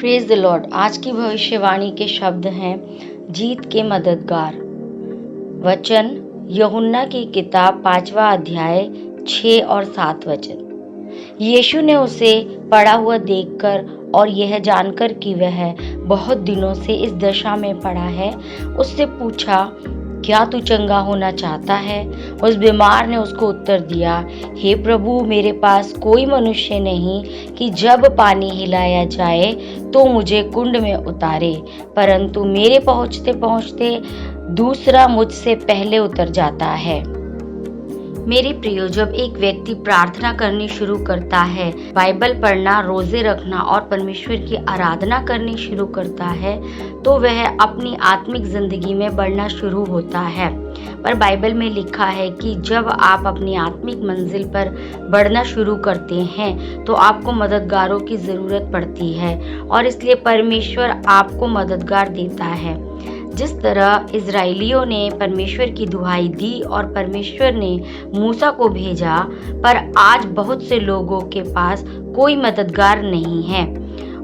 Praise the Lord. आज की भविष्यवाणी के शब्द हैं जीत के मददगार। वचन यूहन्ना की किताब 5वां अध्याय 6 और 7 वचन। यीशु ने उसे पड़ा हुआ देखकर और यह जानकर कि वह बहुत दिनों से इस दशा में पड़ा है, उससे पूछा, क्या तू चंगा होना चाहता है? उस बीमार ने उसको उत्तर दिया, हे प्रभु, मेरे पास कोई मनुष्य नहीं कि जब पानी हिलाया जाए तो मुझे कुंड में उतारे, परंतु मेरे पहुंचते पहुंचते दूसरा मुझसे पहले उतर जाता है। मेरे प्रियो, जब एक व्यक्ति प्रार्थना करनी शुरू करता है, बाइबल पढ़ना, रोजे रखना और परमेश्वर की आराधना करनी शुरू करता है, तो वह अपनी आत्मिक जिंदगी में बढ़ना शुरू होता है। पर बाइबल में लिखा है कि जब आप अपनी आत्मिक मंजिल पर बढ़ना शुरू करते हैं तो आपको मददगारों की जरूरत पड़ती है, और इसलिए परमेश्वर आपको मददगार देता है। जिस तरह इजराइलियों ने परमेश्वर की दुहाई दी और परमेश्वर ने मूसा को भेजा, पर आज बहुत से लोगों के पास कोई मददगार नहीं है।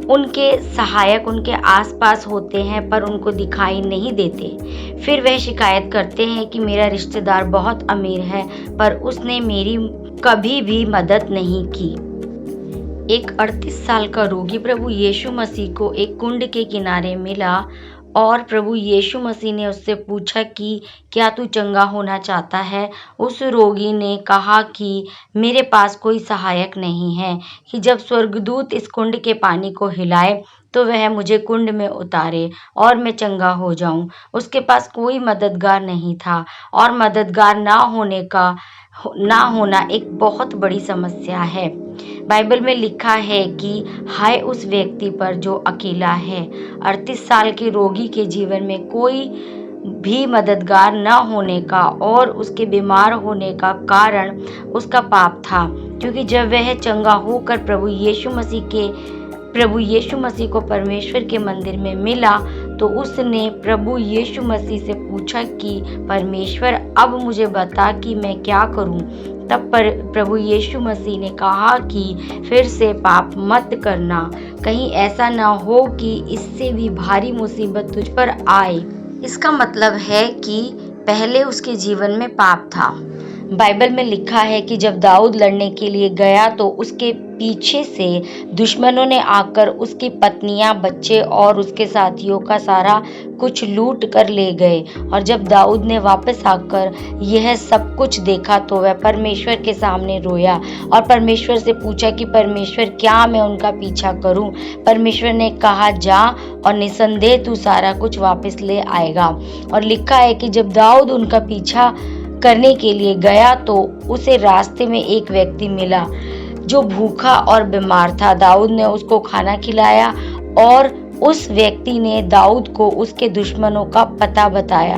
उनके सहायक उनके आसपास होते हैं पर उनको दिखाई नहीं देते। फिर वह शिकायत करते हैं कि मेरा रिश्तेदार बहुत अमीर है पर उसने मेरी कभी भी मदद नहीं की। एक 38 साल का रोगी प्रभु यीशु मसीह को एक कुंड के किनारे मिला और प्रभु यीशु मसीह ने उससे पूछा कि क्या तू चंगा होना चाहता है? उस रोगी ने कहा कि मेरे पास कोई सहायक नहीं है कि जब स्वर्गदूत इस कुंड के पानी को हिलाए तो वह मुझे कुंड में उतारे और मैं चंगा हो जाऊं। उसके पास कोई मददगार नहीं था, और मददगार ना होना एक बहुत बड़ी समस्या है। बाइबल में लिखा है कि हाय उस व्यक्ति पर जो अकेला है। 38 साल के रोगी के जीवन में कोई भी मददगार न होने का और उसके बीमार होने का कारण उसका पाप था, क्योंकि जब वह चंगा होकर प्रभु यीशु मसीह को परमेश्वर के मंदिर में मिला तो उसने प्रभु यीशु मसीह से पूछा कि परमेश्वर, अब मुझे बता कि मैं क्या करूं। तब पर प्रभु यीशु मसीह ने कहा कि फिर से पाप मत करना, कहीं ऐसा ना हो कि इससे भी भारी मुसीबत तुझ पर आए। इसका मतलब है कि पहले उसके जीवन में पाप था। बाइबल में लिखा है कि जब दाऊद लड़ने के लिए गया तो उसके पीछे से दुश्मनों ने आकर उसकी पत्नियां, बच्चे और उसके साथियों का सारा कुछ लूट कर ले गए। और जब दाऊद ने वापस आकर यह सब कुछ देखा तो वह परमेश्वर के सामने रोया और परमेश्वर से पूछा कि परमेश्वर, क्या मैं उनका पीछा करूं? परमेश्वर ने कहा, जा और निसंदेह तू सारा कुछ वापस ले आएगा। और लिखा है कि जब दाऊद उनका पीछा करने के लिए गया तो उसे रास्ते में एक व्यक्ति मिला जो भूखा और बीमार था। दाऊद ने उसको खाना खिलाया और उस व्यक्ति ने दाऊद को उसके दुश्मनों का पता बताया।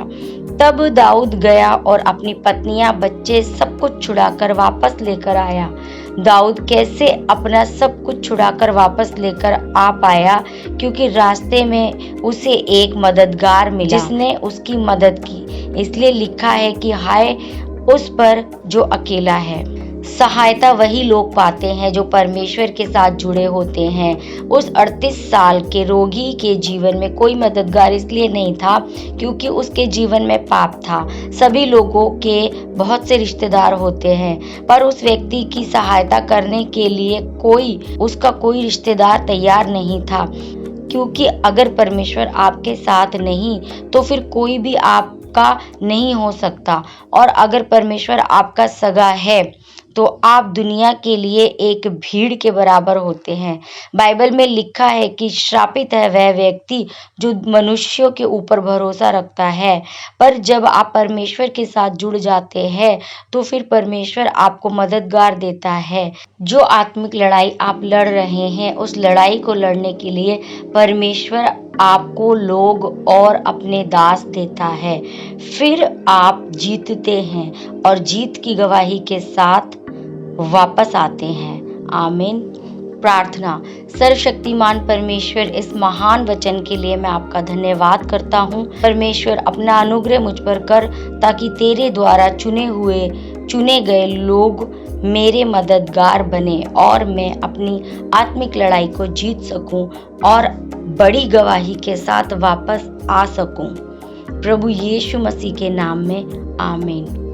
तब दाऊद गया और अपनी पत्नियां, बच्चे सब कुछ छुड़ाकर वापस लेकर आया। दाऊद कैसे अपना सब कुछ छुड़ाकर वापस लेकर आ पाया? क्योंकि रास्ते में उसे एक मददगार मिला जिसने उसकी मदद की। इसलिए लिखा है कि हाय उस पर जो अकेला है। सहायता वही लोग पाते हैं जो परमेश्वर के साथ जुड़े होते हैं। उस 38 साल के रोगी के जीवन में कोई मददगार इसलिए नहीं था क्योंकि उसके जीवन में पाप था। सभी लोगों के बहुत से रिश्तेदार होते हैं, पर उस व्यक्ति की सहायता करने के लिए उसका कोई रिश्तेदार तैयार नहीं था, क्योंकि अगर परमेश्वर आपके साथ नहीं तो फिर कोई भी आपका नहीं हो सकता। और अगर परमेश्वर आपका सगा है तो आप दुनिया के लिए एक भीड़ के बराबर होते हैं। बाइबल में लिखा है कि श्रापित है वह व्यक्ति जो मनुष्यों के ऊपर भरोसा रखता है। पर जब आप परमेश्वर के साथ जुड़ जाते हैं तो फिर परमेश्वर आपको मददगार देता है। जो आत्मिक लड़ाई आप लड़ रहे हैं, उस लड़ाई को लड़ने के लिए परमेश्वर आपको लोग और अपने दास देता है। फिर आप जीतते हैं और जीत की गवाही के साथ वापस आते हैं। आमीन। प्रार्थना। सर्वशक्तिमान परमेश्वर, इस महान वचन के लिए मैं आपका धन्यवाद करता हूँ। परमेश्वर, अपना अनुग्रह मुझ पर कर ताकि तेरे द्वारा चुने गए लोग मेरे मददगार बने और मैं अपनी आत्मिक लड़ाई को जीत सकूं और बड़ी गवाही के साथ वापस आ सकूं। प्रभु यीशु मसीह के नाम में आमीन।